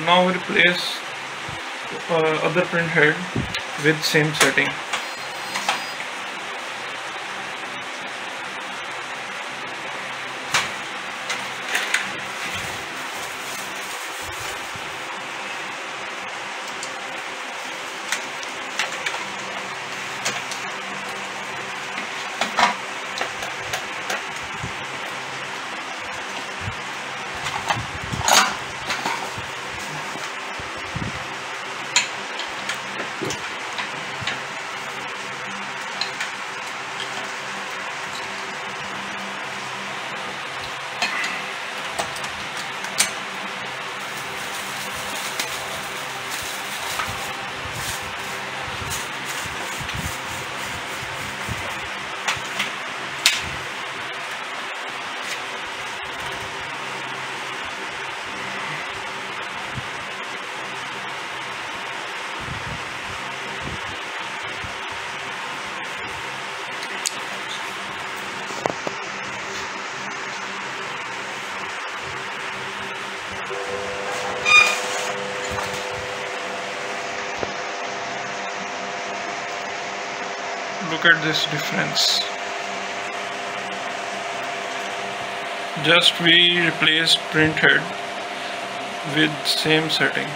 Now replace other print head with same setting. Look at this difference. Just we replaced print head with same setting.